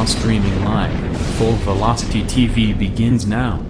streaming live. Full Velocity TV begins now.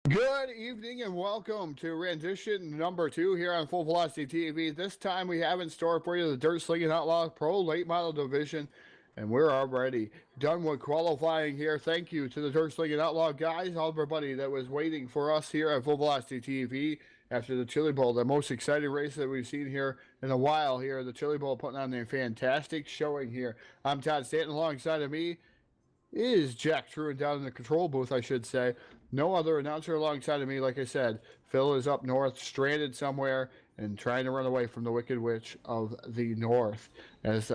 Good evening and welcome to rendition number 2 here on Full Velocity TV. This time we have in store for you the Dirt Slingin Outlaws Pro Late Model Division, and we're already done with qualifying here. Thank you to the Dirt Slingin Outlaw guys, all everybody that was waiting for us here at Full Velocity TV after the Chili Bowl, the most exciting race that we've seen here in a while here. The Chili Bowl putting on a fantastic showing here. I'm Todd Stanton. Alongside of me is Jack Truan down in the control booth, I should say. No other announcer alongside of me. Like I said, Phil is up north, stranded somewhere, and trying to run away from the Wicked Witch of the North, as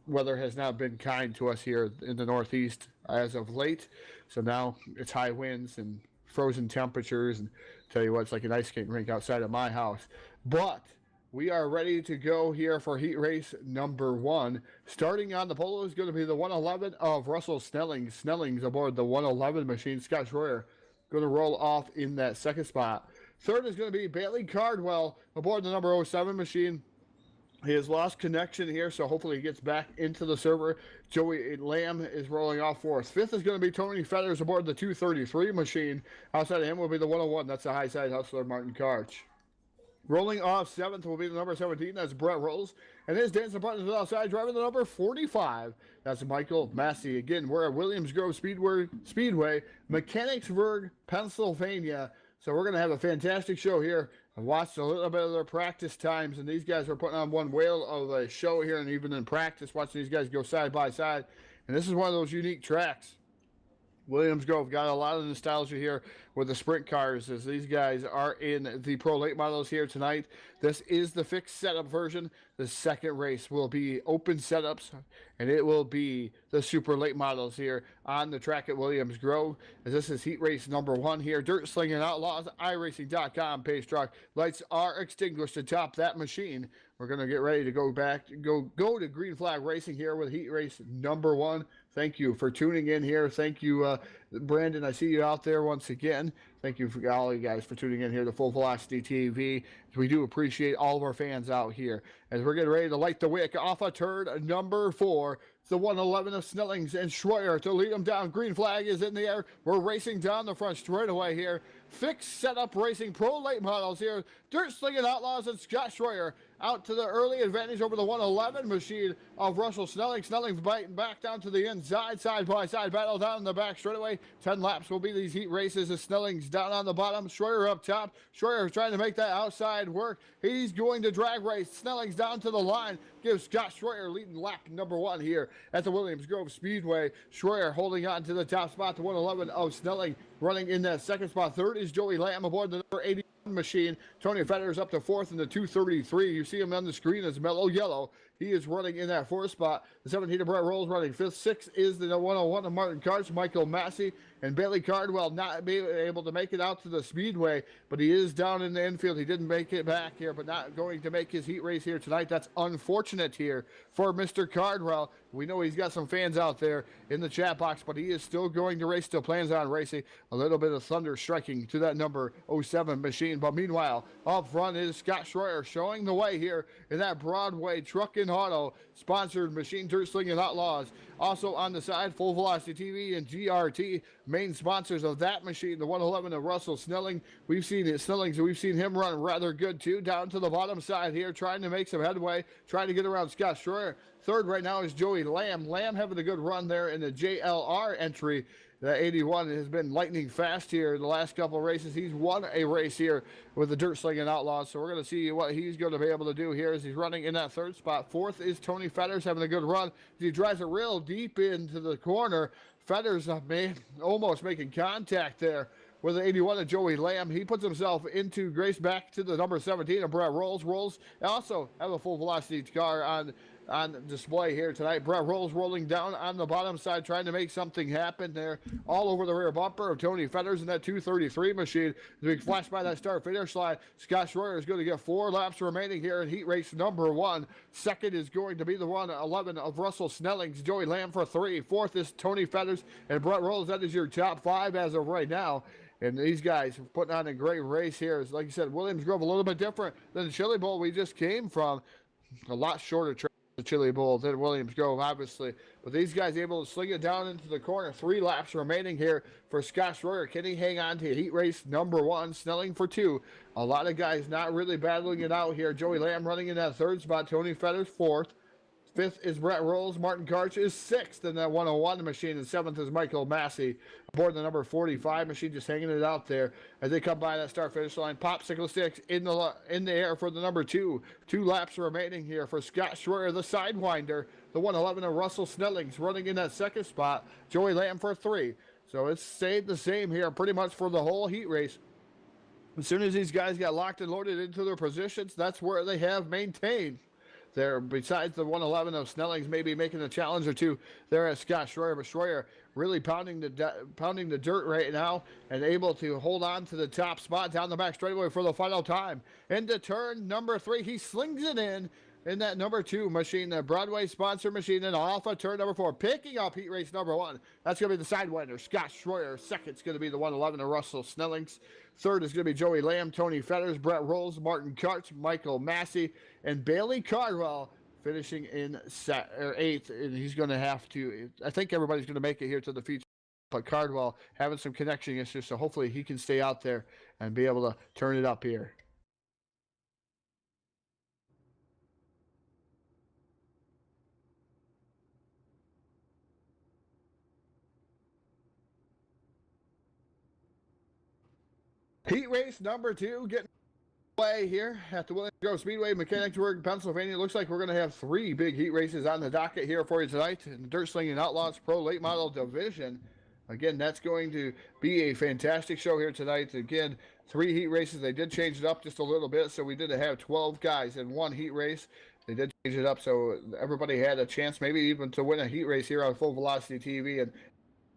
weather has not been kind to us here in the Northeast as of late. So now it's high winds and frozen temperatures, and tell you what, it's like an ice skating rink outside of my house. But we are ready to go here for heat race number 1. Starting on the pole is going to be the 111 of Russell Snelling. Snelling's aboard the 111 machine. Scott Schroyer going to roll off in that second spot. Third is going to be Bailey Cardwell aboard the number 07 machine. He has lost connection here, so hopefully he gets back into the server. Joey Lamb is rolling off fourth. Fifth is going to be Tony Feathers aboard the 233 machine. Outside of him will be the 101. That's the high side hustler, Martin Karch. Rolling off seventh will be the number 17. That's Brett Rolls. And his dancing partner is outside, driving the number 45. That's Michael Massey. Again, we're at Williams Grove Speedway, Mechanicsburg, Pennsylvania. So we're going to have a fantastic show here. I watched a little bit of their practice times, and these guys are putting on one whale of a show here, and even in practice, watching these guys go side by side. And this is one of those unique tracks. Williams Grove got a lot of nostalgia here with the sprint cars, as these guys are in the Pro Late Models here tonight. This is the fixed setup version. The second race will be open setups, and it will be the Super Late Models here on the track at Williams Grove, as this is heat race number 1 here. Dirt Slingin Outlaws, iRacing.com pace truck. Lights are extinguished atop that machine. We're going to get ready to go to Green Flag Racing here with heat race number 1. Thank you for tuning in here. Thank you, Brandon. I see you out there once again. Thank you for all you guys for tuning in here to Full Velocity TV. We do appreciate all of our fans out here. As we're getting ready to light the wick off of turn number 4. It's the 111 of Snellings and Schroyer to lead them down. Green flag is in the air. We're racing down the front straightaway here. Fixed setup racing, Pro Late Models here. Dirt Slingin Outlaws and Scott Schroyer out to the early advantage over the 111 machine of Russell Snelling. Snelling's biting back down to the inside, side by side battle down in the back straightaway. 10 laps will be these heat races as Snelling's down on the bottom. Schroyer up top. Schroyer trying to make that outside work. He's going to drag race. Snelling's down to the line. Gives Scott Schroyer leading lap number 1 here at the Williams Grove Speedway. Schroyer holding on to the top spot. The 111 of Snelling running in that second spot. Third is Joey Lamb aboard the number 81 machine. Tony Feathers up to 4th in the 233. You see him on the screen as mellow yellow. He is running in that 4th spot. The 17 of Brett Rolls running 5th. 6th is the 101 of Martin Karch, Michael Massey, and Bailey Cardwell not being able to make it out to the Speedway, but he is down in the infield. He didn't make it back here, but not going to make his heat race here tonight. That's unfortunate here for Mr. Cardwell. We know he's got some fans out there in the chat box, but he is still going to race, still plans on racing. A little bit of thunder striking to that number 07 machine. But meanwhile, up front is Scott Schroyer showing the way here in that Broadway Truck and Auto sponsored machine, Dirt Slingin Outlaws. Also on the side, Full Velocity TV and GRT, main sponsors of that machine, the 111 of Russell Snelling. We've seen him run rather good too, down to the bottom side here, trying to make some headway, trying to get around Scott Schroyer. Third right now is Joey Lamb. Lamb having a good run there in the JLR entry. That 81 has been lightning fast here the last couple of races. He's won a race here with the Dirt Slingin Outlaws. So we're going to see what he's going to be able to do here as he's running in that third spot. Fourth is Tony Fetters having a good run. He drives it real deep into the corner. Fetters almost making contact there with the 81 of Joey Lamb. He puts himself into Grace back to the number 17 of Brett Rolls. Rolls also have a full velocity car on display here tonight. Brett Rolls rolling down on the bottom side, trying to make something happen there, all over the rear bumper of Tony Fetters in that 233 machine. As we flash by that start finish line, Scott Schroyer is going to get 4 laps remaining here in heat race number 1. Second is going to be the 111 of Russell Snellings, Joey Lamb for 3. Fourth is Tony Fetters and Brett Rolls. That is your top 5 as of right now. And these guys are putting on a great race here. Like you said, Williams Grove a little bit different than the Chili Bowl we just came from. A lot shorter track. The Chili Bowl than Williams Grove, obviously. But these guys able to sling it down into the corner. 3 laps remaining here for Scott Schroyer. Can he hang on to heat race number 1? Snelling for 2. A lot of guys not really battling it out here. Joey Lamb running in that third spot. Tony Fetters 4th. 5th is Brett Rolls. Martin Karch is 6th in that 101 machine. And 7th is Michael Massey aboard the number 45 machine, just hanging it out there as they come by that start-finish line. Popsicle sticks in the air for the number 2. 2 laps remaining here for Scott Schroyer, the Sidewinder. The 111 of Russell Snellings running in that second spot. Joey Lamb for 3. So it's stayed the same here pretty much for the whole heat race. As soon as these guys got locked and loaded into their positions, that's where they have maintained. There, besides the 111 of Snellings maybe making a challenge or two there at Scott Schroyer, but Schroyer really pounding the dirt right now and able to hold on to the top spot down the back straightaway for the final time. Into turn number 3, he slings it in that number 2 machine, the Broadway sponsor machine, and off of turn number 4, picking up heat race number 1. That's going to be the Sidewinder, Scott Schroyer. Second's going to be the 111 of Russell Snellings. Third is going to be Joey Lamb, Tony Fetters, Brett Rolls, Martin Karch, Michael Massey, and Bailey Cardwell finishing in 8th. And he's going to have to, I think everybody's going to make it here to the feature, but Cardwell having some connection issues, so hopefully he can stay out there and be able to turn it up here. Heat race number 2 getting away here at the Williams Grove Speedway, Mechanicsburg, Pennsylvania. Looks like we're going to have 3 big heat races on the docket here for you tonight in the Dirt Slingin Outlaws Pro Late Model Division. Again, that's going to be a fantastic show here tonight. Again, 3 heat races. They did change it up just a little bit, so we did have 12 guys in 1 heat race. They did change it up, so everybody had a chance maybe even to win a heat race here on Full Velocity TV. And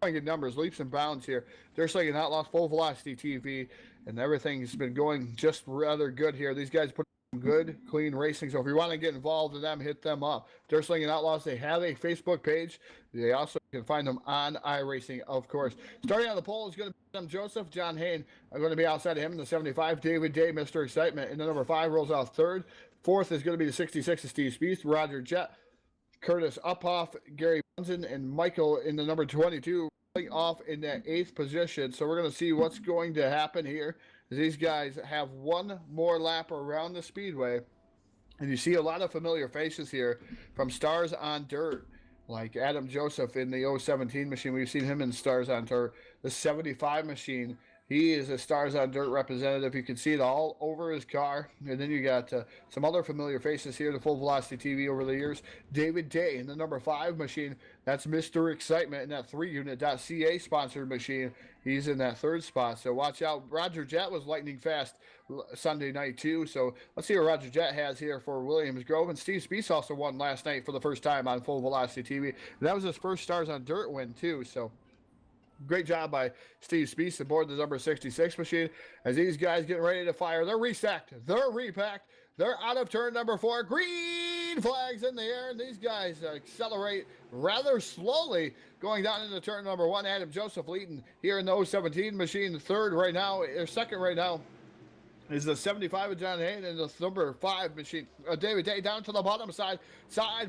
in numbers, leaps and bounds here. They're saying Outlaws Full Velocity TV, and everything's been going just rather good here. These guys put good, clean racing. So if you want to get involved in them, hit them up. They're Slingin Outlaws. They have a Facebook page. They also can find them on iRacing, of course. Starting on the pole is going to be Adam Joseph. John Hain are going to be outside of him in the 75. David Day, Mr. Excitement, in the number 5 rolls out 3rd. 4th is going to be the 66 of Steve Spieth, Roger Jett, Curtis Uphoff, Gary Bunsen, and Michael in the number 22 off in that 8th position. So we're going to see what's going to happen here. These guys have 1 more lap around the speedway, and you see a lot of familiar faces here from Stars on Dirt, like Adam Joseph in the 017 machine. We've seen him in Stars on Dirt. The 75 machine, he is a Stars on Dirt representative. You can see it all over his car. And then you got some other familiar faces here, the Full Velocity TV over the years. David Day in the number 5 machine. That's Mr. Excitement in that 3unit.ca sponsored machine. He's in that 3rd spot. So watch out. Roger Jett was lightning fast Sunday night too. So let's see what Roger Jett has here for Williams Grove. And Steve Spieth also won last night for the first time on Full Velocity TV. And that was his first Stars on Dirt win too. So great job by Steve Spieth aboard the number 66 machine. As these guys getting ready to fire, they're restacked, they're repacked, they're out of turn number 4. Green flags in the air, and these guys accelerate rather slowly going down into turn number 1. Adam Joseph leading here in the 017 machine, 3rd right now, or 2nd right now. is the 75 of John Hayden and the number 5 machine. David Day down to the bottom side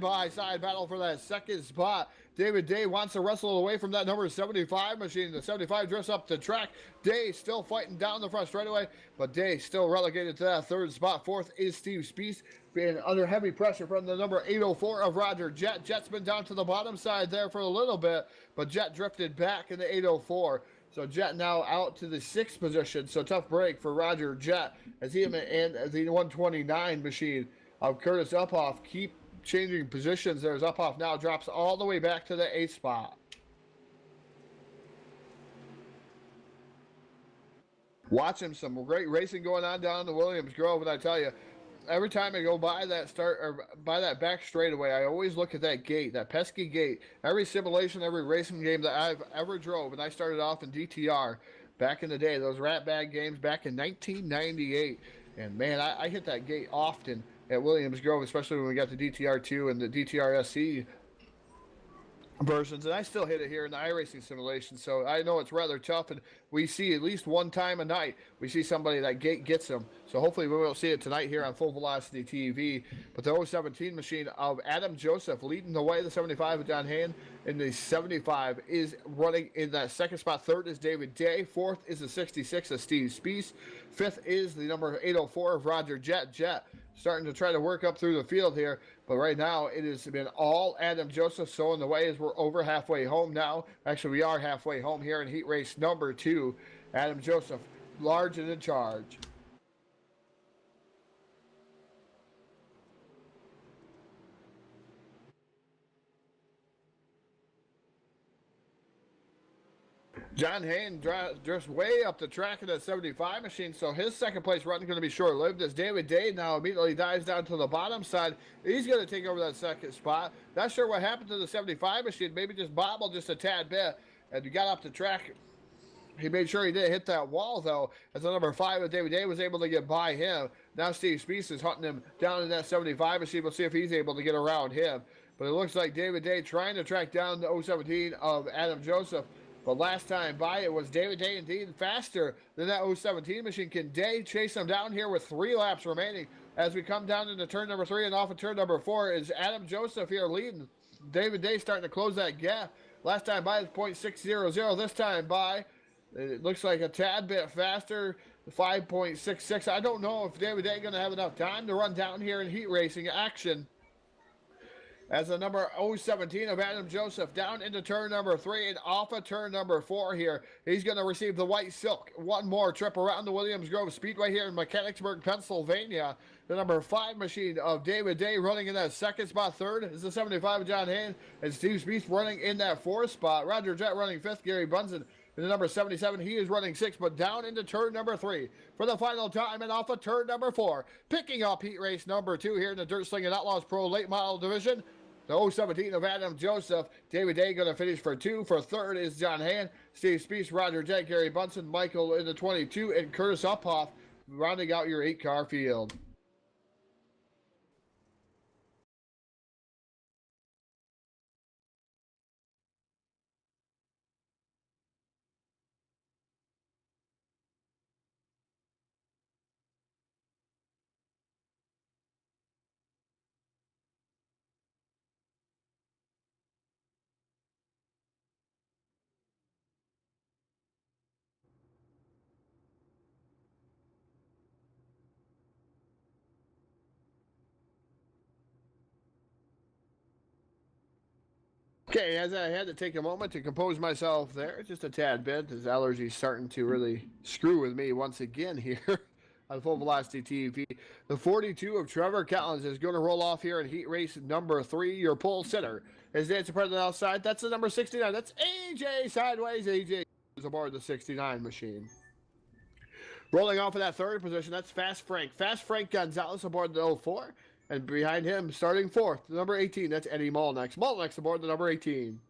by side battle for that second spot. David Day wants to wrestle away from that number 75 machine. The 75 drifts up the track. Day still fighting down the front straightaway, but Day still relegated to that third spot. Fourth is Steve Spees, being under heavy pressure from the number 804 of Roger Jet. Jet's been down to the bottom side there for a little bit, but Jet drifted back in the 804. So Jet now out to the 6th position. So tough break for Roger Jet as he and the 129 machine of Curtis Uphoff keep changing positions. There's Uphoff now drops all the way back to the 8th spot. Watching some great racing going on down in the Williams Grove, and I tell you, every time I go by that by that back straightaway, I always look at that gate, that pesky gate. Every simulation, every racing game that I've ever drove, and I started off in DTR back in the day, those rat bag games back in 1998. And man, I hit that gate often at Williams Grove, especially when we got the DTR2 and the DTR SC versions, and I still hit it here in the iRacing simulation, so I know it's rather tough, and we see at least one time a night, we see somebody that gate gets them, so hopefully we will see it tonight here on Full Velocity TV. But the 017 machine of Adam Joseph leading the way, the 75 of John Hand, and the 75 is running in that second spot. Third is David Day. Fourth is the 66 of Steve Spees. Fifth is the number 804 of Roger Jet. Starting to try to work up through the field here, but right now it has been all Adam Joseph. So in the way as we're over halfway home now. Actually, we are halfway home here in heat race number 2. Adam Joseph large and in charge. John Hayden drifts way up the track in that 75 machine, so his second place run is going to be short-lived as David Day now immediately dives down to the bottom side. He's going to take over that second spot. Not sure what happened to the 75 machine. Maybe just bobbled just a tad bit, and he got up the track. He made sure he didn't hit that wall, though, as the number 5 of David Day was able to get by him. Now Steve Spees is hunting him down in that 75 machine. We'll see if he's able to get around him. But it looks like David Day trying to track down the 017 of Adam Joseph. But last time by, it was David Day indeed faster than that 017 machine. Can Day chase him down here with 3 laps remaining? As we come down into turn number 3 and off of turn number 4, is Adam Joseph here leading. David Day starting to close that gap. Last time by is 0.600. This time by, it looks like a tad bit faster, 5.66. I don't know if David Day is going to have enough time to run down here in heat racing action. As the number 017 of Adam Joseph down into turn number 3 and off of turn number 4 here. He's going to receive the white silk. One more trip around the Williams Grove Speedway here in Mechanicsburg, Pennsylvania. The number 5 machine of David Day running in that second spot. Third is the 75 of John Hayden. And Steve Spees running in that 4th spot. Roger Jet running 5th. Gary Bunsen in the number 77. He is running 6th, but down into turn number 3 for the final time and off of turn number 4. Picking up heat race number 2 here in the Dirt Slingin Outlaws Pro Late Model Division. The 017 of Adam Joseph. David Day going to finish for 2. For 3rd is John Hand. Steve Spees, Roger Jet, Gary Bunsen, Michael in the 22, and Curtis Uphoff rounding out your 8-car field. Okay, as I had to take a moment to compose myself there, just a tad bit, as allergies starting to really screw with me once again here on Full Velocity TV. The 42 of Trevor Collins is going to roll off here in heat race number 3. Your pole sitter is dancing present outside. That's the number 69. That's AJ Sideways. AJ is aboard the 69 machine. Rolling off of that 3rd position, that's Fast Frank. Fast Frank Gonzalez aboard the 04. And behind him, starting 4th, the number 18, that's Eddie Molnex. Molnex aboard the number 18.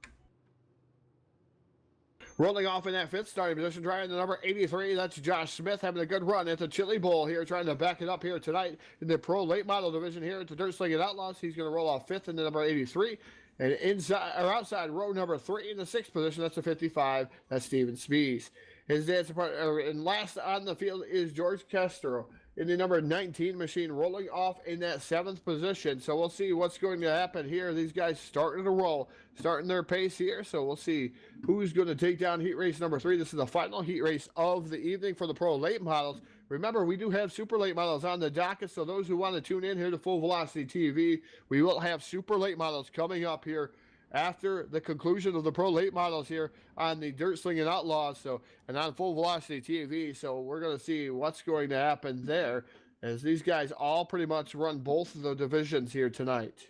Rolling off in that 5th starting position, driving the number 83, that's Josh Smith, having a good run at the Chili Bowl here, trying to back it up here tonight in the Pro Late Model Division here at the Dirt Slingin Outlaws. He's going to roll off 5th in the number 83. And inside or outside row number 3 in the 6th position, that's the 55, that's Steven Spees. His dance partner, and last on the field is George Castro in the number 19 machine, rolling off in that 7th position. So we'll see what's going to happen here. These guys starting to roll, starting their pace here. So we'll see who's going to take down heat race number 3. This is the final heat race of the evening for the pro late models. Remember, we do have super late models on the docket, so those who want to tune in here to Full Velocity TV, we will have super late models coming up here after the conclusion of the pro late models here on the Dirt Slingin Outlaws, and on Full Velocity TV. So we're going to see what's going to happen there, as these guys all pretty much run both of the divisions here tonight.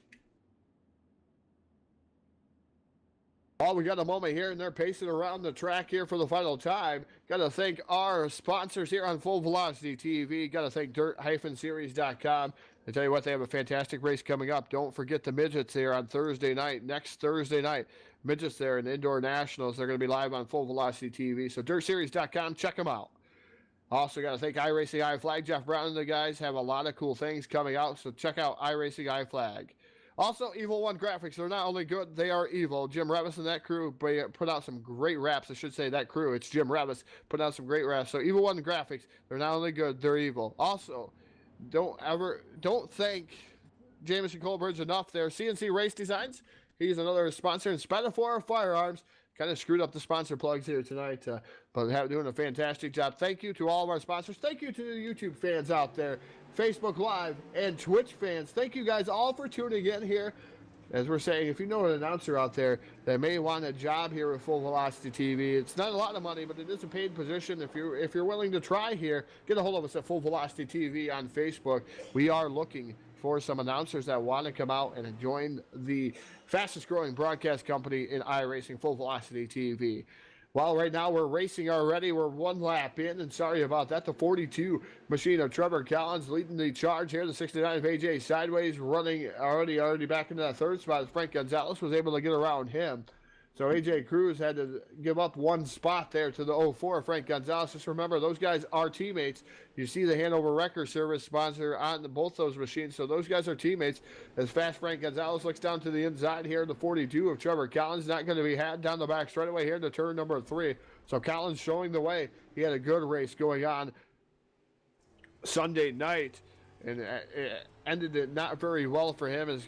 Oh, we got a moment here, and they're pacing around the track here for the final time. Got to thank our sponsors here on Full Velocity TV. Got to thank dirt-series.com. I tell you what, they have a fantastic race coming up. Don't forget the midgets here on Thursday night, next Thursday night. Midgets there in the Indoor Nationals. They're going to be live on Full Velocity TV. So dirt-series.com, check them out. Also got to thank iRacing iFlag. Jeff Brown and the guys have a lot of cool things coming out, so check out iRacing iFlag. Also, Evil One Graphics, they're not only good, they are evil. Jim Revis and that crew put out some great raps. I should say that crew, it's Jim Revis, put out some great raps. So Evil One Graphics, they're not only good, they're evil. Also, don't thank Jameson Colbridge enough there. CNC Race Designs, he's another sponsor. And Spatafor Firearms, kind of screwed up the sponsor plugs here tonight, but doing a fantastic job. Thank you to all of our sponsors. Thank you to the YouTube fans out there, Facebook Live, and Twitch fans. Thank you guys all for tuning in here. As we're saying, if you know an announcer out there that may want a job here with Full Velocity TV, it's not a lot of money, but it is a paid position. If you're willing to try here, get a hold of us at Full Velocity TV on Facebook. We are looking for some announcers that want to come out and join the fastest growing broadcast company in iRacing, Full Velocity TV. Well, right now we're racing already. We're one lap in, and sorry about that. The 42 machine of Trevor Collins leading the charge here. The 69 of AJ Sideways running already back into that 3rd spot. Frank Gonzalez was able to get around him. So AJ Cruz had to give up one spot there to the 04 Frank Gonzalez. Just remember, those guys are teammates. You see the Hanover Wrecker Service sponsor on both those machines. So those guys are teammates. As fast Frank Gonzalez looks down to the inside here, the 42 of Trevor Collins not going to be had down the back straightaway here to turn number 3. So Collins showing the way. He had a good race going on Sunday night, and it ended it not very well for him, as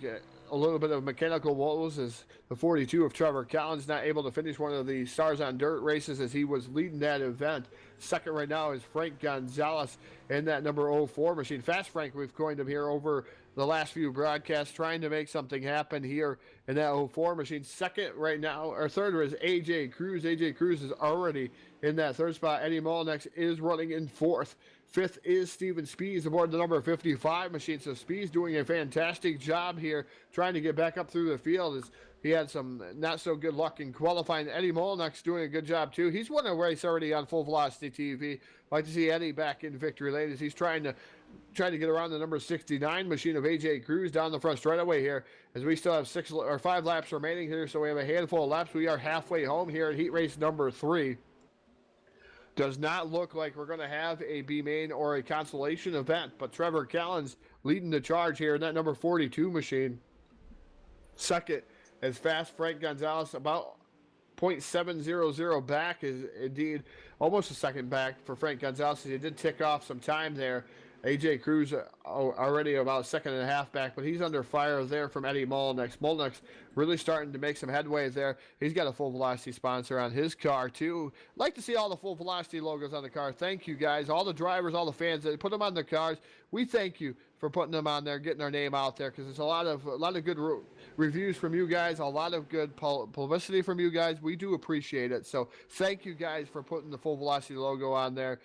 a little bit of mechanical woes as the 42 of Trevor Collins not able to finish one of the Stars on Dirt races as he was leading that event. Second right now is Frank Gonzalez in that number 04 machine. Fast Frank, we've coined him here over the last few broadcasts, trying to make something happen here in that 04 machine. Second right now, or third is AJ Cruz. AJ Cruz is already in that 3rd spot. Eddie Molnex is running in 4th. 5th is Steven Spees aboard the number 55 machine. So Spees doing a fantastic job here, trying to get back up through the field. As he had some not so good luck in qualifying. Eddie Molnex doing a good job too. He's won a race already on Full Velocity TV. Like to see Eddie back in victory lane as he's trying to get around the number 69 machine of AJ Cruz down the front straightaway here, as we still have 5 laps remaining here. So we have a handful of laps. We are halfway home here at heat race number 3. Does not look like we're going to have a B-main or a consolation event, but Trevor Collins leading the charge here in that number 42 machine. Second is fast Frank Gonzalez, about 0.700 back, is indeed almost a second back for Frank Gonzalez. He did tick off some time there. AJ Cruz already about 1.5 back, but he's under fire there from Eddie Molnex. Molnex really starting to make some headway there. He's got a Full Velocity sponsor on his car too. Like to see all the Full Velocity logos on the car. Thank you guys, all the drivers, all the fans that put them on the cars. We thank you for putting them on there, getting our name out there, because there's a lot of good reviews from you guys, a lot of good publicity from you guys. We do appreciate it. So thank you guys for putting the Full Velocity logo on there.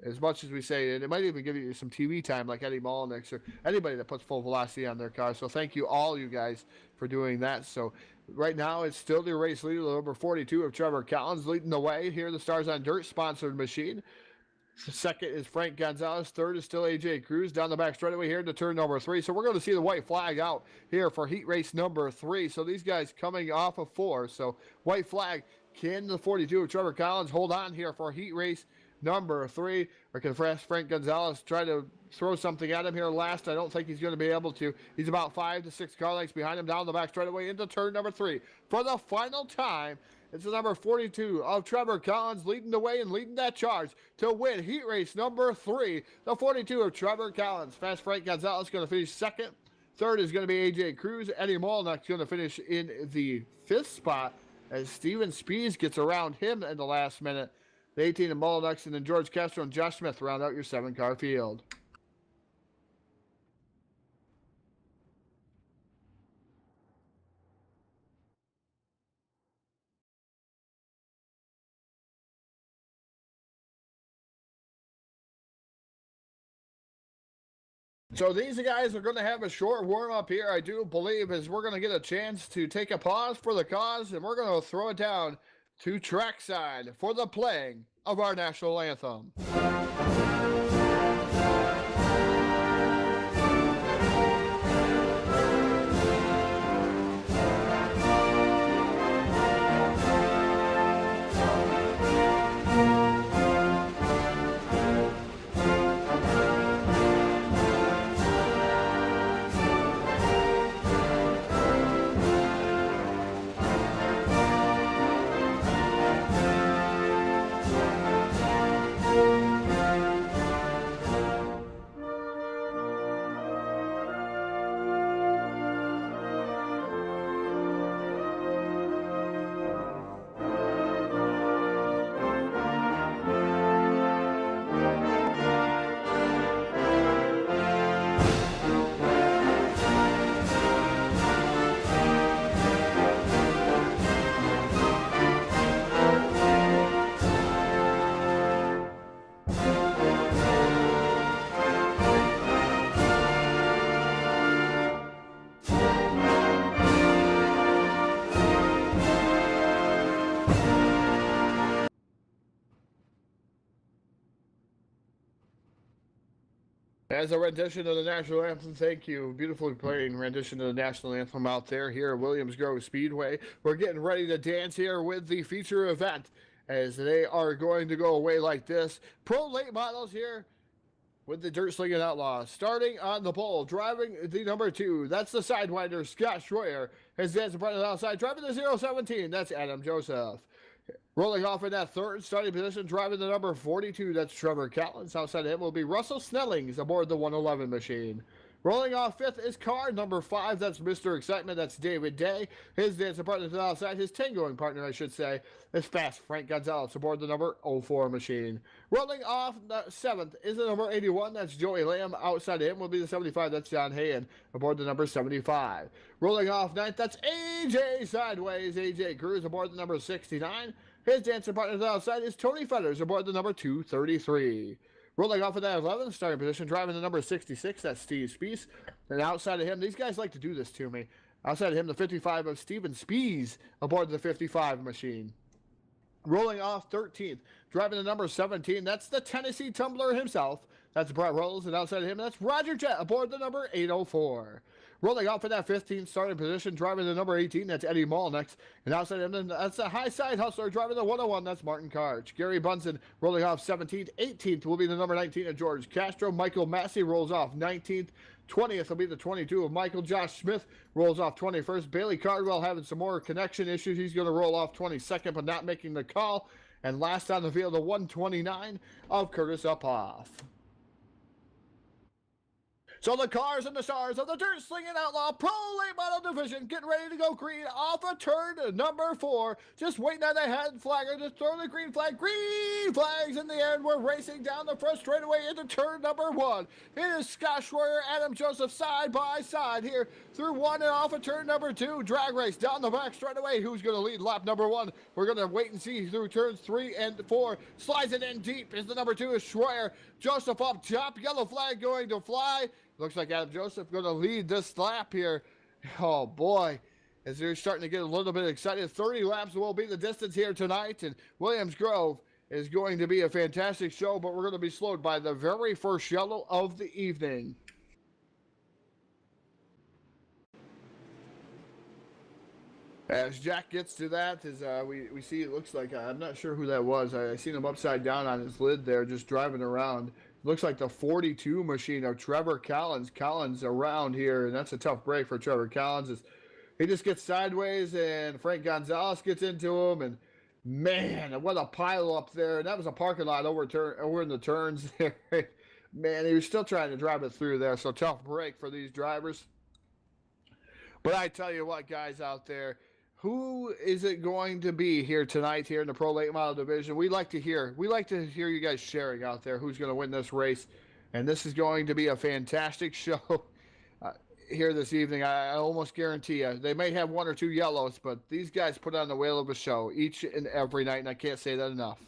As much as we say, and it might even give you some TV time like Eddie Molnex or anybody that puts Full Velocity on their car. So thank you all you guys for doing that. So right now it's still the race leader, the number 42 of Trevor Collins leading the way here, the Stars on Dirt sponsored machine. Second is Frank Gonzalez. Third is still AJ Cruz down the back straightaway here to turn number 3. So we're going to see the white flag out here for heat race number 3. So these guys coming off of 4. So white flag. Can the 42 of Trevor Collins hold on here for heat race number 3, or can Frank Gonzalez try to throw something at him here last? I don't think he's going to be able to. He's about 5 to 6 car lengths behind him down the back straightaway into turn number 3 for the final time It's the number 42 of Trevor Collins leading the way and leading that charge to win heat race number 3. The 42 of Trevor Collins. Fast Frank Gonzalez going to finish second. Third is going to be AJ Cruz. Eddie Molnick's going to finish in the 5th spot as Steven Spees gets around him in the last minute. The 18 of Molnick, and then George Castro and Josh Smith round out your 7-car field. So these guys are going to have a short warm-up here, I do believe, as we're going to get a chance to take a pause for the cause, and we're going to throw it down to trackside for the playing of our national anthem. As a rendition of the national anthem, thank you. Beautifully playing rendition of the national anthem out there here at Williams Grove Speedway. We're getting ready to dance here with the feature event as they are going to go away like this. Pro late models here with the Dirt Slingin Outlaws. Starting on the pole, driving the number 2, that's the Sidewinder, Scott Schroyer. His dad's right on the outside, driving the 017, that's Adam Joseph. Rolling off in that third starting position, driving the number 42, that's Trevor Collins. Outside of him will be Russell Snellings aboard the 111 machine. Rolling off fifth is car number 5, that's Mr. Excitement, that's David Day. His dancing partner to the outside, his tangoing partner, I should say, is Fast Frank Gonzalez aboard the number 04 machine. Rolling off the 7th is the number 81, that's Joey Lamb. Outside of him will be the 75, that's John Hayen aboard the number 75. Rolling off 9th, that's AJ Sideways, AJ Cruz aboard the number 69. His dancing partner to the outside is Tony Fetters aboard the number 233. Rolling off of that 11th starting position, driving the number 66, that's Steve Spees. And outside of him, these guys like to do this to me. Outside of him, the 55 of Steven Spees aboard the 55 machine. Rolling off 13th, driving the number 17, that's the Tennessee Tumbler himself. That's Brett Rolls, and outside of him, that's Roger Jett aboard the number 804. Rolling off in that 15th starting position, driving the number 18, that's Eddie Molnick. And outside of him, that's the high side hustler, driving the 101, that's Martin Karch. Gary Bunsen rolling off 17th. 18th will be the number 19 of George Castro. Michael Massey rolls off 19th. 20th will be the 22 of Michael. Josh Smith rolls off 21st. Bailey Cardwell having some more connection issues. He's going to roll off 22nd, but not making the call. And last on the field, the 129 of Curtis Uphoff. So the cars and the stars of the Dirt Slingin Outlaw Pro Late Model Division getting ready to go green off of turn number 4. Just waiting on the head flagger to throw the green flag. Green flags in the air, and we're racing down the front straightaway into turn number 1. It is Scott Schroyer, Adam Joseph side by side here through 1 and off of turn number 2. Drag race down the back straightaway. Who's going to lead lap number 1? We're going to wait and see through turns 3 and 4. Slides it in deep is the number 2 is Schroyer. Joseph up top. Yellow flag going to fly. Looks like Adam Joseph going to lead this lap here. Oh, boy. As they're starting to get a little bit excited. 30 laps will be the distance here tonight. And Williams Grove is going to be a fantastic show, but we're going to be slowed by the very first yellow of the evening. As Jack gets to that, as we see, it looks like, I'm not sure who that was. I seen him upside down on his lid there, just driving around. Looks like the 42 machine of Trevor Collins. Collins around here, and that's a tough break for Trevor Collins. As He just gets sideways, and Frank Gonzalez gets into him, and man, what a pile up there. And that was a parking lot over in the turns there. Man, he was still trying to drive it through there, so tough break for these drivers. But I tell you what, guys out there, who is it going to be here tonight here in the Pro Late Model Division? We like to hear you guys sharing out there who's going to win this race. And this is going to be a fantastic show here this evening. I almost guarantee you. They may have one or two yellows, but these guys put on a whale of a show each and every night, and I can't say that enough.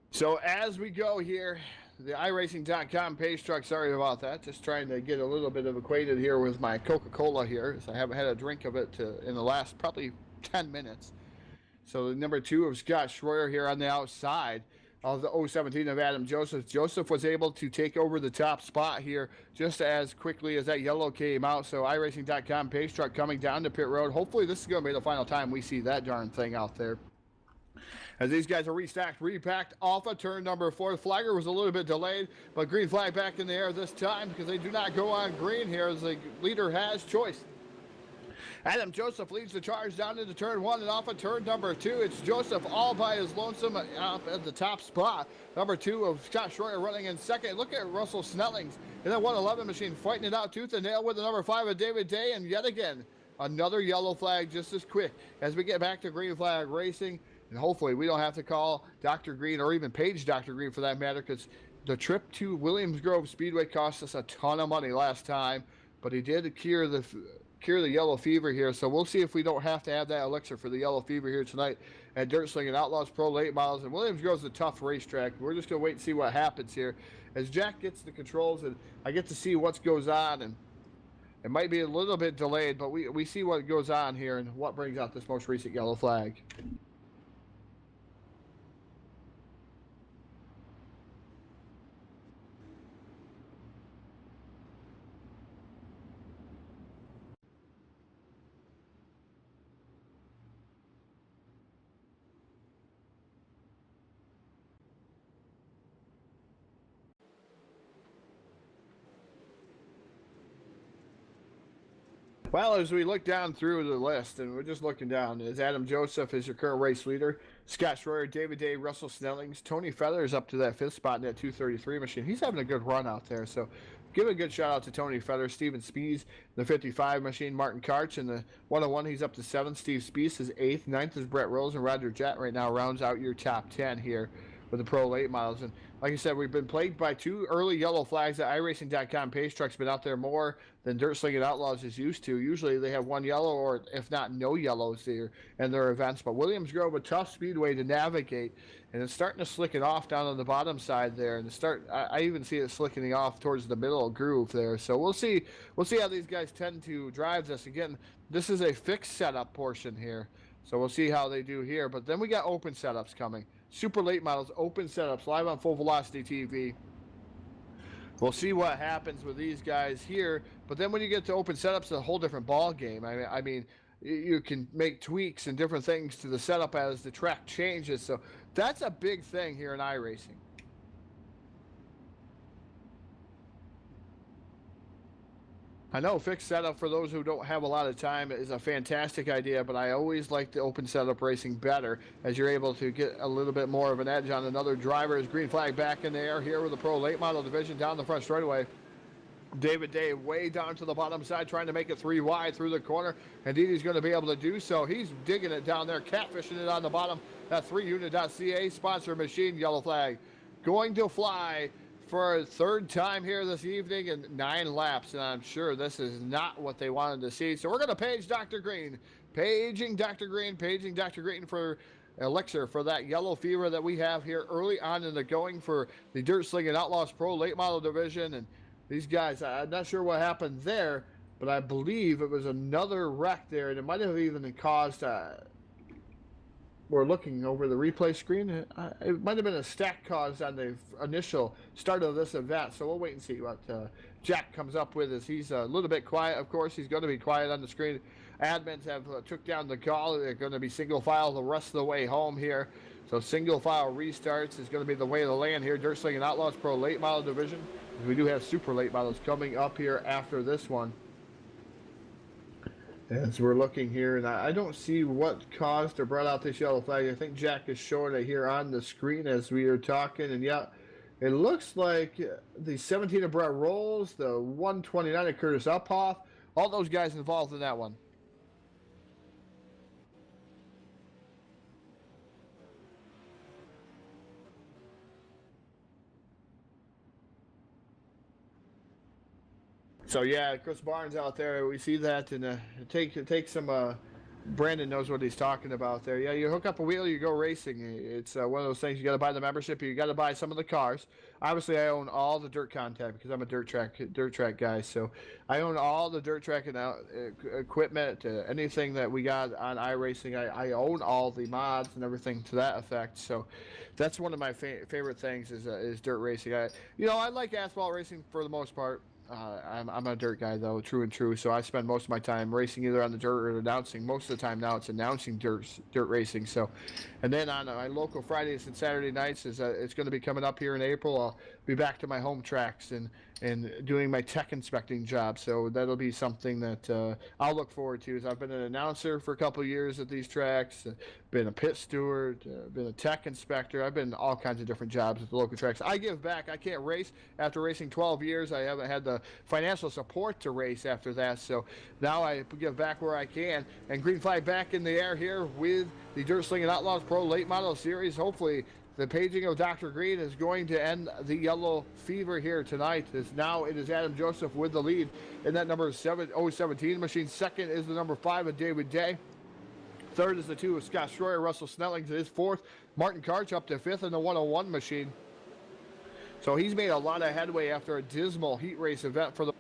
So as we go here, the iRacing.com page truck, sorry about that, just trying to get a little bit of acquainted here with my Coca-Cola here, as I haven't had a drink of it in the last probably 10 minutes. So the number 2 of Scott Schroyer here on the outside of the 017 of Adam Joseph. Joseph was able to take over the top spot here just as quickly as that yellow came out. So iRacing.com page truck coming down to pit road. Hopefully this is going to be the final time we see that darn thing out there. As these guys are restacked, repacked off of turn number 4. Flagger was a little bit delayed, but green flag back in the air this time because they do not go on green here as the leader has choice. Adam Joseph leads the charge down into turn 1 and off of turn number 2. It's Joseph all by his lonesome up at the top spot. Number 2 of Scott Schroyer running in second. Look at Russell Snellings in that 111 machine fighting it out tooth and nail with the number 5 of David Day. And yet again, another yellow flag just as quick as we get back to green flag racing. And hopefully we don't have to call Dr. Green or even page Dr. Green for that matter, because the trip to Williams Grove Speedway cost us a ton of money last time. But he did cure the yellow fever here, so we'll see if we don't have to have that elixir for the yellow fever here tonight at Dirt Slingin Outlaws Pro Late Models. And Williams Grove's a tough racetrack. We're just going to wait and see what happens here as Jack gets the controls and I get to see what goes on. And it might be a little bit delayed, but we see what goes on here and what brings out this most recent yellow flag. Well, as we look down through the list, and we're just looking down, is Adam Joseph is your current race leader. Scott Schroyer, David Day, Russell Snellings, Tony Feathers up to that 5th spot in that 233 machine. He's having a good run out there, so give a good shout out to Tony Feathers. Steven Spees, the 55 machine. Martin Karch in the 101, he's up to 7th. Steve Spees is 8th. 9th is Brett Rose, and Roger Jett right now rounds out your top 10 here with the Pro Late Models. And like I said, we've been plagued by 2 early yellow flags. The iRacing.com page truck's been out there more than Dirt Slingin Outlaws is used to. Usually they have 1 yellow or if not no yellows here in their events. But Williams Grove, a tough speedway to navigate, and it's starting to slick it off down on the bottom side there. And I even see it slicking off towards the middle groove there. So we'll see how these guys tend to drive this. Again, this is a fixed setup portion here. So we'll see how they do here. But then we got open setups coming. Super Late Models, open setups, live on Full Velocity TV. We'll see what happens with these guys here. But then when you get to open setups, it's a whole different ball game. I mean, you can make tweaks and different things to the setup as the track changes. So that's a big thing here in iRacing. I know fixed setup for those who don't have a lot of time is a fantastic idea, but I always like the open setup racing better as you're able to get a little bit more of an edge on another driver. As green flag back in the air here with the Pro Late Model Division down the front straightaway. David Day way down to the bottom side trying to make it 3 wide through the corner. Indeed, he's going to be able to do so. He's digging it down there, catfishing it on the bottom. That 3unit.ca sponsor machine yellow flag going to fly for a 3rd time here this evening in 9 laps, and I'm sure this is not what they wanted to see. So we're going to page Dr. Green, paging Dr. Green for elixir for that yellow fever that we have here early on in the going for the Dirt Slingin Outlaws Pro Late Model Division. And These guys, I'm not sure what happened there, but I believe it was another wreck there, and it might have even caused. We're looking over the replay screen. It might have been a stack caused on the initial start of this event, so we'll wait and see what Jack comes up with. As he's a little bit quiet, of course, he's going to be quiet on the screen. Admins have took down the call. They're going to be single file the rest of the way home here. So single file restarts is going to be the way of the land here. Dirt Slingin Outlaws Pro Late Model Division. We do have super late models coming up here after this one. As we're looking here, and I don't see what caused or brought out this yellow flag. I think Jack is showing it here on the screen as we are talking, and yeah, it looks like the 17 of Brett Rolls, the 129 of Curtis Uphoff, all those guys involved in that one. So yeah, Chris Barnes out there. We see that, and take some. Brandon knows what he's talking about there. Yeah, you hook up a wheel, you go racing. It's one of those things. You got to buy the membership. You got to buy some of the cars. Obviously, I own all the dirt content because I'm a dirt track guy. So I own all the dirt track and equipment, anything that we got on iRacing. I own all the mods and everything to that effect. So that's one of my favorite things is dirt racing. I like asphalt racing for the most part. I'm a dirt guy though, true and true. So I spend most of my time racing either on the dirt or announcing. Most of the time now it's announcing dirt racing. So, and then on my local Fridays and Saturday nights it's going to be coming up here in April. I'll be back to my home tracks and doing my tech inspecting job. So that'll be something that I'll look forward to. As I've been an announcer for a couple of years at these tracks, been a pit steward, been a tech inspector. I've been all kinds of different jobs at the local tracks. I give back. I can't race after racing 12 years. I haven't had the financial support to race after that. So now I give back where I can. And green flag back in the air here with the Dirt Slingin Outlaws Pro Late Model Series. Hopefully the paging of Dr. Green is going to end the yellow fever here tonight. Now it is Adam Joseph with the lead in that number 017 machine. Second is the number 5 of David Day. Third is the 2 of Scott Schroyer. Russell Snellings is fourth. Martin Karch up to fifth in the 101 machine. So he's made a lot of headway after a dismal heat race event for the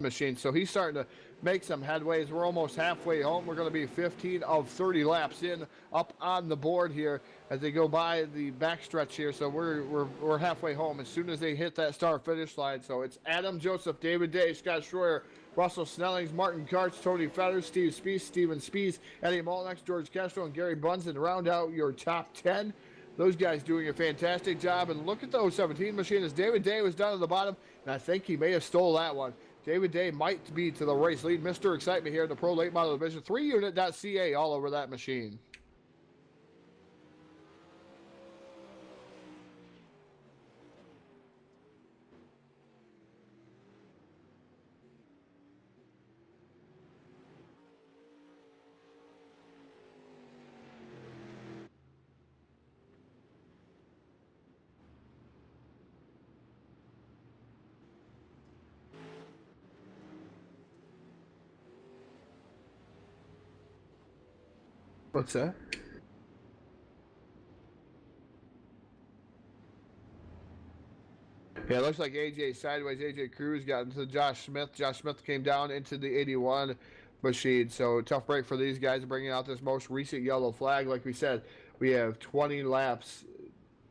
machine. So he's starting to make some headways. We're almost halfway home. We're going to be 15 of 30 laps in up on the board here as they go by the backstretch here. So we're halfway home as soon as they hit that start finish line. So it's Adam Joseph, David Day, Scott Schroyer, Russell Snellings, Martin Karch, Tony Fetters, Steve Spies, Steven Spies, Eddie Molnex, George Castro, and Gary Bunsen round out your top 10. Those guys doing a fantastic job. And look at those 17 machines. David Day was down at the bottom, and I think he may have stole that one. David Day might be to the race lead. Mr. Excitement here in the Pro Late Model Division. 3unit.ca all over that machine. What's that? Yeah, it looks like AJ sideways. AJ Cruz got into Josh Smith. Josh Smith came down into the 81 machine. So tough break for these guys bringing out this most recent yellow flag. Like we said, we have 20 laps,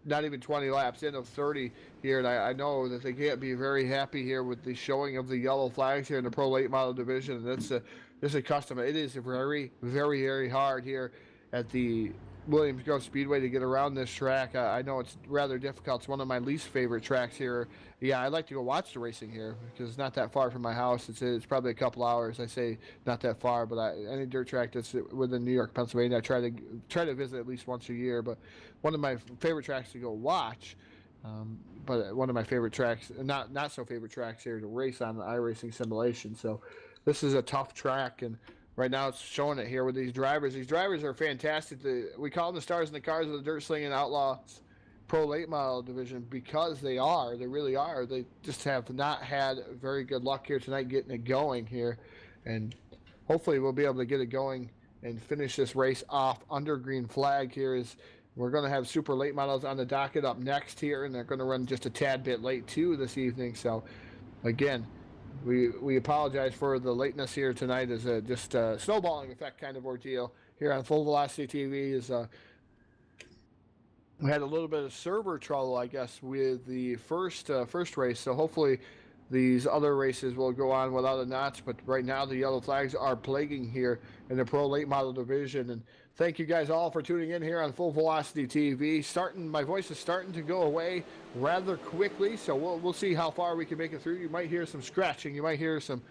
not even 20 laps in of 30 here. And I know that they can't be very happy here with the showing of the yellow flags here in the Pro Late Model Division. And this is a custom. It is very, very, very hard here at the Wiliams Grove Speedway to get around this track. I know it's rather difficult. It's one of my least favorite tracks here. Yeah, I like to go watch the racing here because it's not that far from my house. It's probably a couple hours. I say not that far, but any dirt track that's within New York, Pennsylvania, I try to visit at least once a year. But one of my favorite tracks to go watch. But one of my favorite tracks, not so favorite tracks here to race on the iRacing simulation. So this is a tough track, and right now it's showing it here with these drivers. These drivers are fantastic. We call them the stars in the cars of the Dirt Slingin Outlaws Pro Late Model Division because they really are. They just have not had very good luck here tonight getting it going here, and hopefully we'll be able to get it going and finish this race off under green flag here. We're going to have super late models on the docket up next here, and they're going to run just a tad bit late too this evening. So again, we apologize for the lateness here tonight. Is just a snowballing effect kind of ordeal here on Full Velocity TV. Is we had a little bit of server trouble, I guess, with the first race. So hopefully these other races will go on without a notch. But right now the yellow flags are plaguing here in the Pro Late Model Division. And thank you guys all for tuning in here on Full Velocity TV. My voice is starting to go away rather quickly, so we'll see how far we can make it through. You might hear some scratching. You might hear some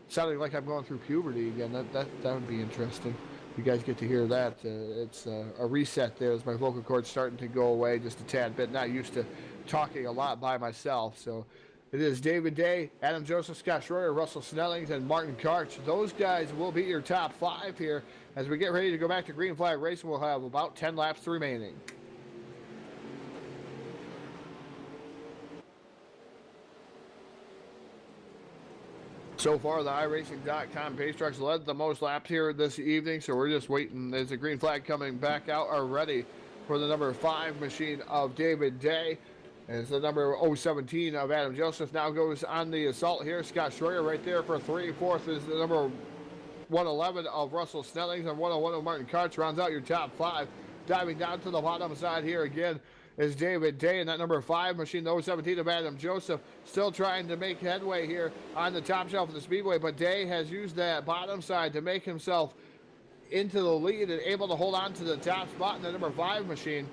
sounding like I'm going through puberty again. That would be interesting. You guys get to hear that. It's a reset there as my vocal cords starting to go away just a tad bit. Not used to talking a lot by myself. So it is David Day, Adam Joseph, Scott Schroyer, Russell Snellings, and Martin Karch. Those guys will be your top 5 here. As we get ready to go back to green flag racing, we'll have about 10 laps remaining. So far, the iRacing.com pace trucks led the most laps here this evening, so we're just waiting. There's a green flag coming back out already for the number 5 machine of David Day. As the number 017 of Adam Joseph now goes on the assault here. Scott Schroyer right there for 3. 4th is the number 111 of Russell Snellings, and 101 of Martin Karch rounds out your top 5. Diving down to the bottom side here again is David Day, and that number 5 machine, the 017 of Adam Joseph, still trying to make headway here on the top shelf of the Speedway, but Day has used that bottom side to make himself into the lead and able to hold on to the top spot in the number 5 machine.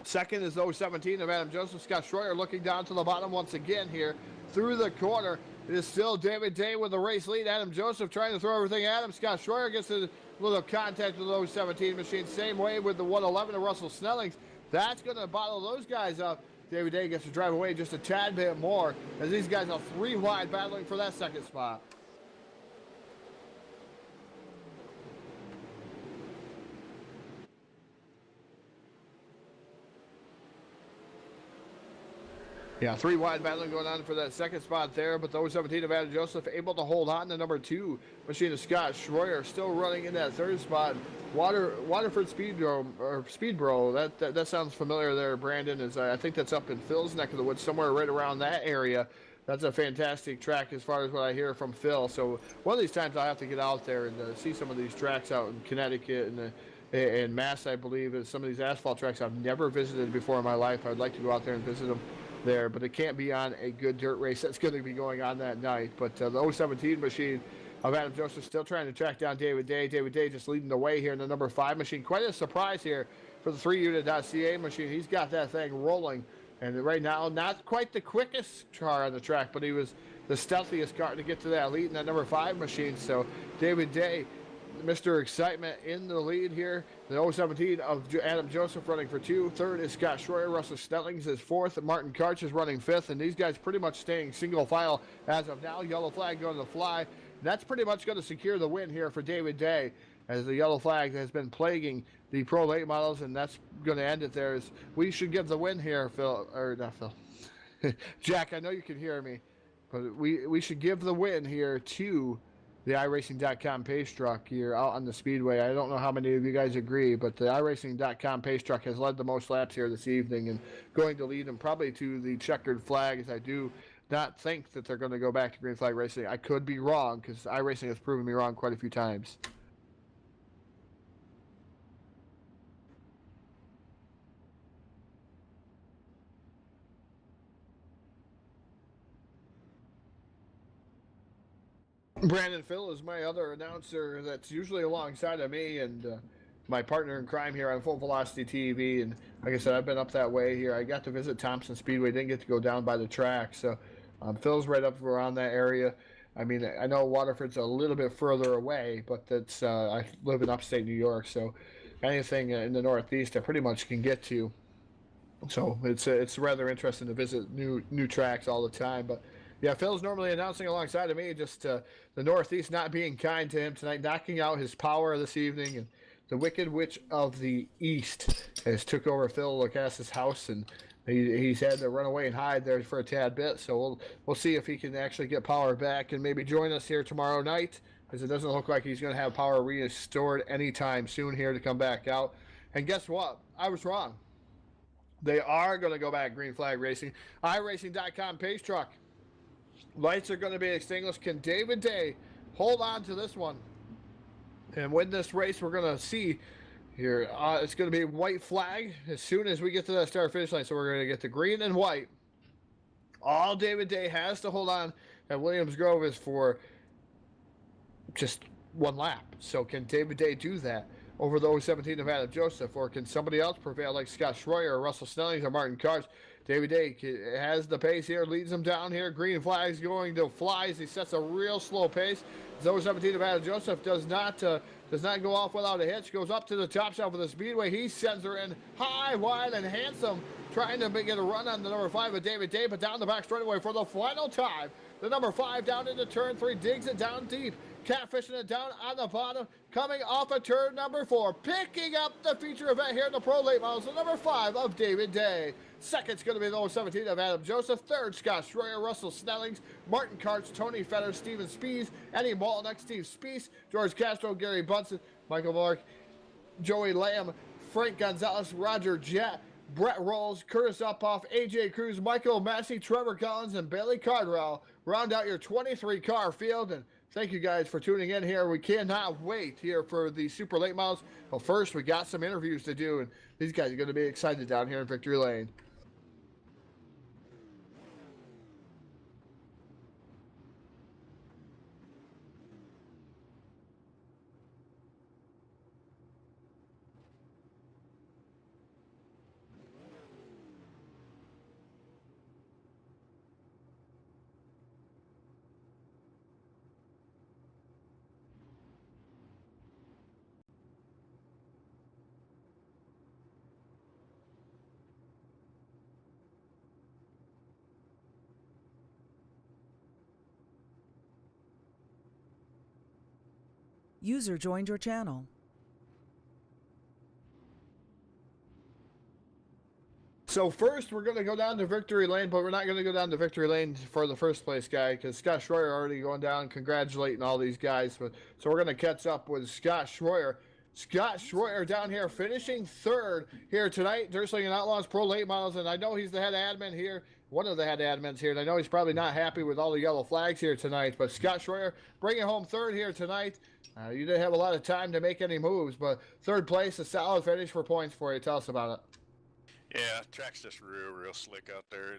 Second is the 017 of Adam Joseph. Scott Schroyer looking down to the bottom once again here through the corner. It is still David Day with the race lead. Adam Joseph trying to throw everything at him. Scott Schroyer gets a little contact with the 017 machine. Same way with the 111 of Russell Snellings. That's going to bottle those guys up. David Day gets to drive away just a tad bit more as these guys are 3 wide battling for that second spot. Yeah, 3 wide battling going on for that second spot there, but the 017 of Adam Joseph able to hold on to number 2 machine of Scott Schroyer, still running in that 3rd spot. Waterford Speedbro, that sounds familiar there, Brandon. I think that's up in Phil's neck of the woods, somewhere right around that area. That's a fantastic track as far as what I hear from Phil. So one of these times I'll have to get out there and see some of these tracks out in Connecticut and Mass, I believe, and some of these asphalt tracks I've never visited before in my life. I'd like to go out there and visit them there, but it can't be on a good dirt race that's going to be going on that night. But the 017 machine of Adam Joseph still trying to track down David Day. David Day just leading the way here in the number 5 machine. Quite a surprise here for the 3unit.ca machine. He's got that thing rolling, and right now not quite the quickest car on the track, but he was the stealthiest car to get to that lead in that number 5 machine. So David Day, Mr. Excitement, in the lead here. The 017 of Adam Joseph running for 2. 3rd is Scott Schroyer. Russell Snellings is 4th. Martin Karch is running 5th. And these guys pretty much staying single file as of now. Yellow flag going to fly. That's pretty much going to secure the win here for David Day, as the yellow flag has been plaguing the Pro Late models, and that's going to end it there. We should give the win here, Phil, or not Phil. Jack, I know you can hear me, but we should give the win here to the iRacing.com pace truck here out on the Speedway. I don't know how many of you guys agree, but the iRacing.com pace truck has led the most laps here this evening and going to lead them probably to the checkered flag, as I do not think that they're going to go back to green flag racing. I could be wrong, because iRacing has proven me wrong quite a few times. Brandon Phil is my other announcer that's usually alongside of me, and my partner in crime here on Full Velocity TV. And like I said, I've been up that way here. I got to visit Thompson Speedway, didn't get to go down by the track. So Phil's right up around that area. I mean, I know Waterford's a little bit further away, but that's I live in upstate New York, so anything in the Northeast I pretty much can get to. So it's rather interesting to visit new tracks all the time. But yeah, Phil's normally announcing alongside of me. Just the Northeast not being kind to him tonight, knocking out his power this evening, and the Wicked Witch of the East has took over Phil Lacass's house, and he's had to run away and hide there for a tad bit. So we'll see if he can actually get power back and maybe join us here tomorrow night, because it doesn't look like he's going to have power restored anytime soon here to come back out. And guess what? I was wrong. They are going to go back green flag racing. iRacing.com pace truck Lights are going to be extinguished. Can David Day hold on to this one and win this race? We're going to see here. It's going to be white flag as soon as we get to that start finish line. So we're going to get the green and white. All David Day has to hold on at Williams Grove is for just one lap. So can David Day do that over the 017 of Adam Joseph, or can somebody else prevail like Scott Schroyer or Russell Snellings or Martin Karch? David Day has the pace here, leads them down here. Green flag's going to fly as he sets a real slow pace. 017 of Adam Joseph does not go off without a hitch. Goes up to the top shelf of the speedway. He sends her in high, wide, and handsome, trying to get a run on the number 5 of David Day, but down the back straightaway for the final time. The number 5 down into turn 3, digs it down deep. Catfishing it down on the bottom, coming off of turn number 4, picking up the feature event here in the Pro Late Models, the number 5 of David Day. Second's going to be the 017 of Adam Joseph. Third, Scott Schroyer, Russell Snellings, Martin Karch, Tony Fetter, Steven Spees, Eddie Maltneck, Steve Spees, George Castro, Gary Bunsen, Michael Mark, Joey Lamb, Frank Gonzalez, Roger Jett, Brett Rolls, Curtis Uphoff, AJ Cruz, Michael Massey, Trevor Collins, and Bailey Cardwell round out your 23-car field. And thank you guys for tuning in here. We cannot wait here for the Super Late Models. But first, we got some interviews to do, and these guys are going to be excited down here in Victory Lane. User joined your channel. So first, we're going to go down to Victory Lane, but we're not going to go down to Victory Lane for the first place guy, because Scott Schroyer already going down, congratulating all these guys. But so we're going to catch up with Scott Schroyer. Scott Schroyer down here finishing third here tonight, Dirt Slingin Outlaws Pro Late Models, and I know he's the head admin here, one of the head admins here, and I know he's probably not happy with all the yellow flags here tonight, but Scott Schroyer bringing home third here tonight. You didn't have a lot of time to make any moves, but third place, a solid finish for points for you. Tell us about it. Yeah, track's just real slick out there.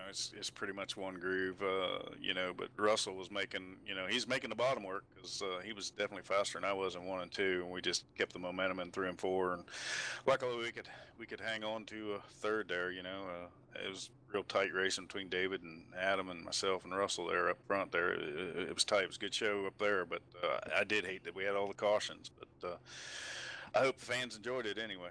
It's pretty much one groove, but Russell was making, he's making the bottom work because he was definitely faster than I was in 1 and 2, and we just kept the momentum in 3 and 4, and luckily we could hang on to a third there. It was a real tight race between David and Adam and myself and Russell there up front there. It was tight. It was a good show up there, but I did hate that we had all the cautions, but I hope the fans enjoyed it anyway.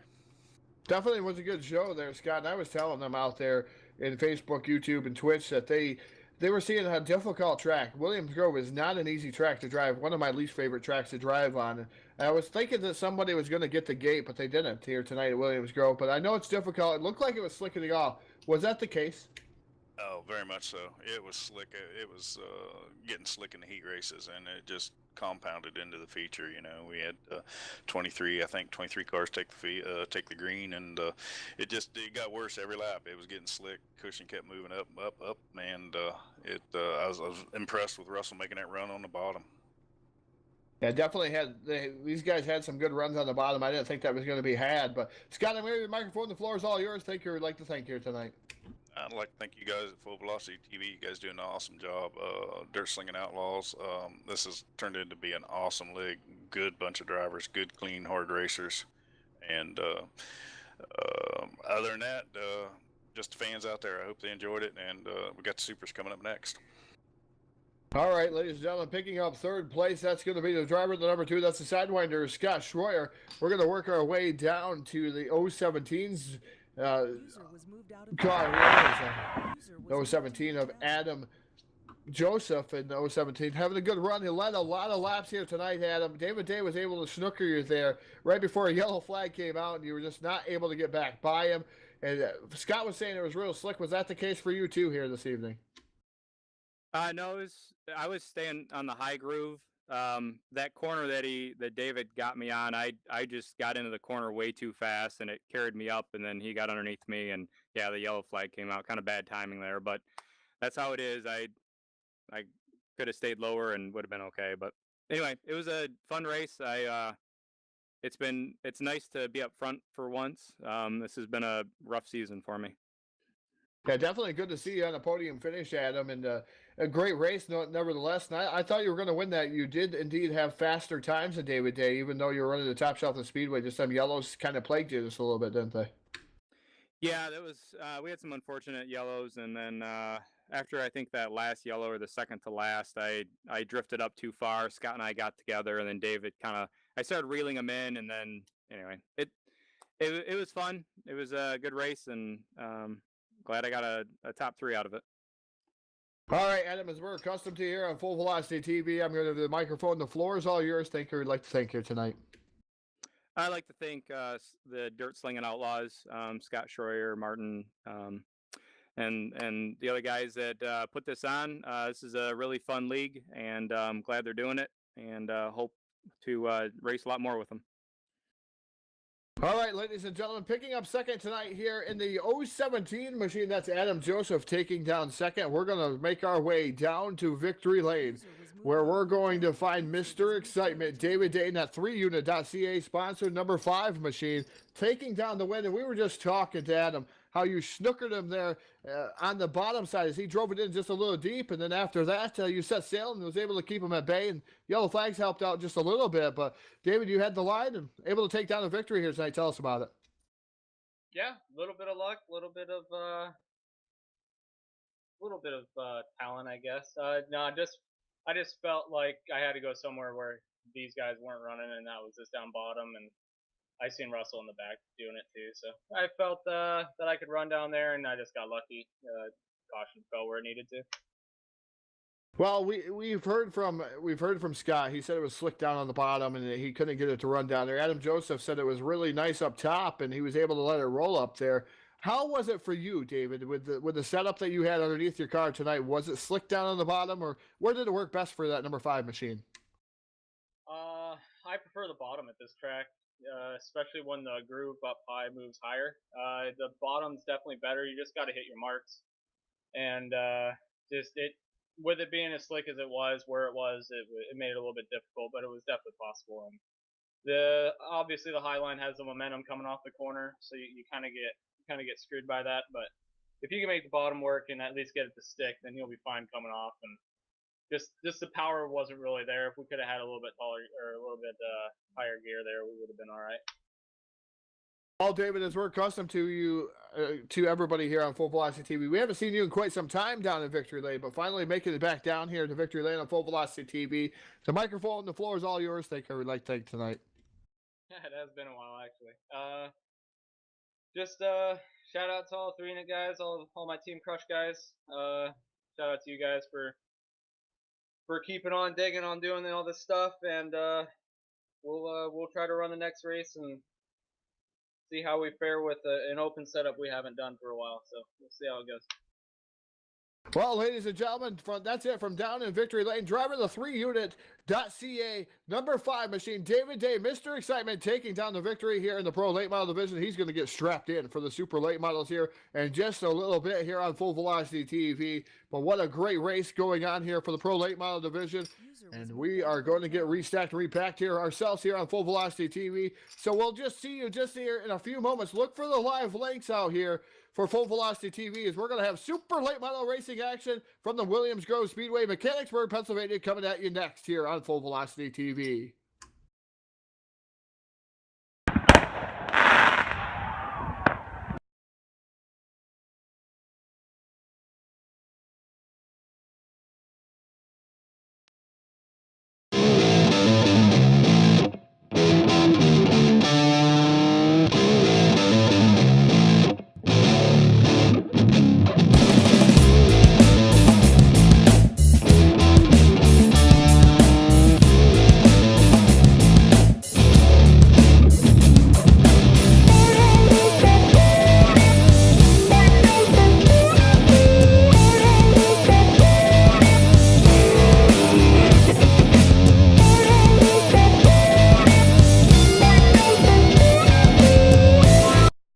Definitely was a good show there, Scott. And I was telling them out there in Facebook, YouTube, and Twitch that they were seeing a difficult track. Williams Grove is not an easy track to drive. One of my least favorite tracks to drive on. And I was thinking that somebody was going to get the gate, but they didn't here tonight at Williams Grove. But I know it's difficult. It looked like it was slicking off. Was that the case? Oh, very much so. It was slick. It was getting slick in the heat races, and it just compounded into the feature. We had 23 cars take the green, and it got worse every lap. It was getting slick. Cushion kept moving up, and I was impressed with Russell making that run on the bottom. Yeah, definitely these guys had some good runs on the bottom. I didn't think that was going to be had, but Scott, I'm going to give you the microphone. The floor is all yours. Thank you. I'd like to thank you tonight. I'd like to thank you guys at Full Velocity TV. You guys do an awesome job. Dirt Slingin Outlaws. This has turned into be an awesome league. Good bunch of drivers, good, clean, hard racers. And other than that, just the fans out there, I hope they enjoyed it. And we got the Supers coming up next. All right, ladies and gentlemen, picking up third place, that's going to be the driver, the number 2. That's the Sidewinder, Scott Schroyer. We're going to work our way down to the 017s. Car, 017 of Adam Joseph in 017, having a good run. He led a lot of laps here tonight, Adam. David Day was able to snooker you there right before a yellow flag came out, and you were just not able to get back by him. And Scott was saying it was real slick. Was that the case for you too here this evening? No, I was staying on the high groove. That corner that David got me on, I just got into the corner way too fast, and it carried me up, and then he got underneath me, and yeah, the yellow flag came out. Kind of bad timing there, but that's how it is. I could have stayed lower and would have been okay. But anyway, it was a fun race. It's nice to be up front for once. This has been a rough season for me. Yeah, definitely good to see you on a podium finish, Adam, and a great race, nevertheless. And I thought you were going to win that. You did indeed have faster times than David Day, even though you were running the top shelf of the Speedway. Just some yellows kind of plagued you just a little bit, didn't they? Yeah, that was. We had some unfortunate yellows, and then after I think that last yellow or the second to last, I drifted up too far. Scott and I got together, and then David I started reeling him in, and then anyway, it was fun. It was a good race, and glad I got a top 3 out of it. All right, Adam, as we're accustomed to here on Full Velocity TV, I'm going to give the microphone. The floor is all yours. Thank you. We'd like to thank you tonight. I'd like to thank the Dirt Slingin Outlaws, Scott Schroyer, Martin, and the other guys that put this on. This is a really fun league, and I'm glad they're doing it, and hope to race a lot more with them. All right, ladies and gentlemen, picking up second tonight here in the 017 machine. That's Adam Joseph taking down second. We're going to make our way down to Victory Lane, where we're going to find Mr. Excitement, David Day, in that 3unit.ca sponsored number 5 machine, taking down the win. And we were just talking to Adam how you snookered him there on the bottom side as he drove it in just a little deep. And then after that, you set sail and was able to keep him at bay. And yellow flags helped out just a little bit. But, David, you had the line and able to take down a victory here tonight. Tell us about it. Yeah, a little bit of luck, a little bit of talent, I guess. No, I just felt like I had to go somewhere where these guys weren't running, and that was just down bottom. And I seen Russell in the back doing it too, so I felt that I could run down there, and I just got lucky. Caution fell where it needed to. Well, we've heard from Scott. He said it was slick down on the bottom, and he couldn't get it to run down there. Adam Joseph said it was really nice up top, and he was able to let it roll up there. How was it for you, David, with the setup that you had underneath your car tonight? Was it slick down on the bottom, or where did it work best for that number 5 machine? I prefer the bottom at this track. Especially when the groove up high moves higher. The bottom's definitely better. You just got to hit your marks, and with it being as slick as it was, where it was, it made it a little bit difficult, but it was definitely possible. And obviously the high line has the momentum coming off the corner, so you kind of get screwed by that. But if you can make the bottom work and at least get it to stick, then you'll be fine coming off. And just the power wasn't really there. If we could have had a little bit taller or a little bit higher gear there, we would have been all right. Well, David, as we're accustomed to you, to everybody here on Full Velocity TV, we haven't seen you in quite some time down in Victory Lane, but finally making it back down here to Victory Lane on Full Velocity TV. The microphone, the floor is all yours. Thank you. We'd like to thank tonight. Yeah, it has been a while actually. Just shout out to all 3unit guys, all my Team Crush guys. Shout out to you guys for keeping on digging on doing all this stuff, and we'll try to run the next race and see how we fare with an open setup we haven't done for a while. So we'll see how it goes. Well, ladies and gentlemen, that's it from down in Victory Lane. Driver of the 3unit.ca number 5 machine, David Day, Mr. Excitement, taking down the victory here in the Pro Late Model Division. He's going to get strapped in for the Super Late Models here in just a little bit here on Full Velocity TV. But what a great race going on here for the Pro Late Model Division. And we are going to get restacked and repacked here ourselves here on Full Velocity TV. So we'll just see you just here in a few moments. Look for the live links out here for Full Velocity TV, as we're going to have super late model racing action from the Wiliams Grove Speedway, Mechanicsburg, Pennsylvania, coming at you next here on Full Velocity TV.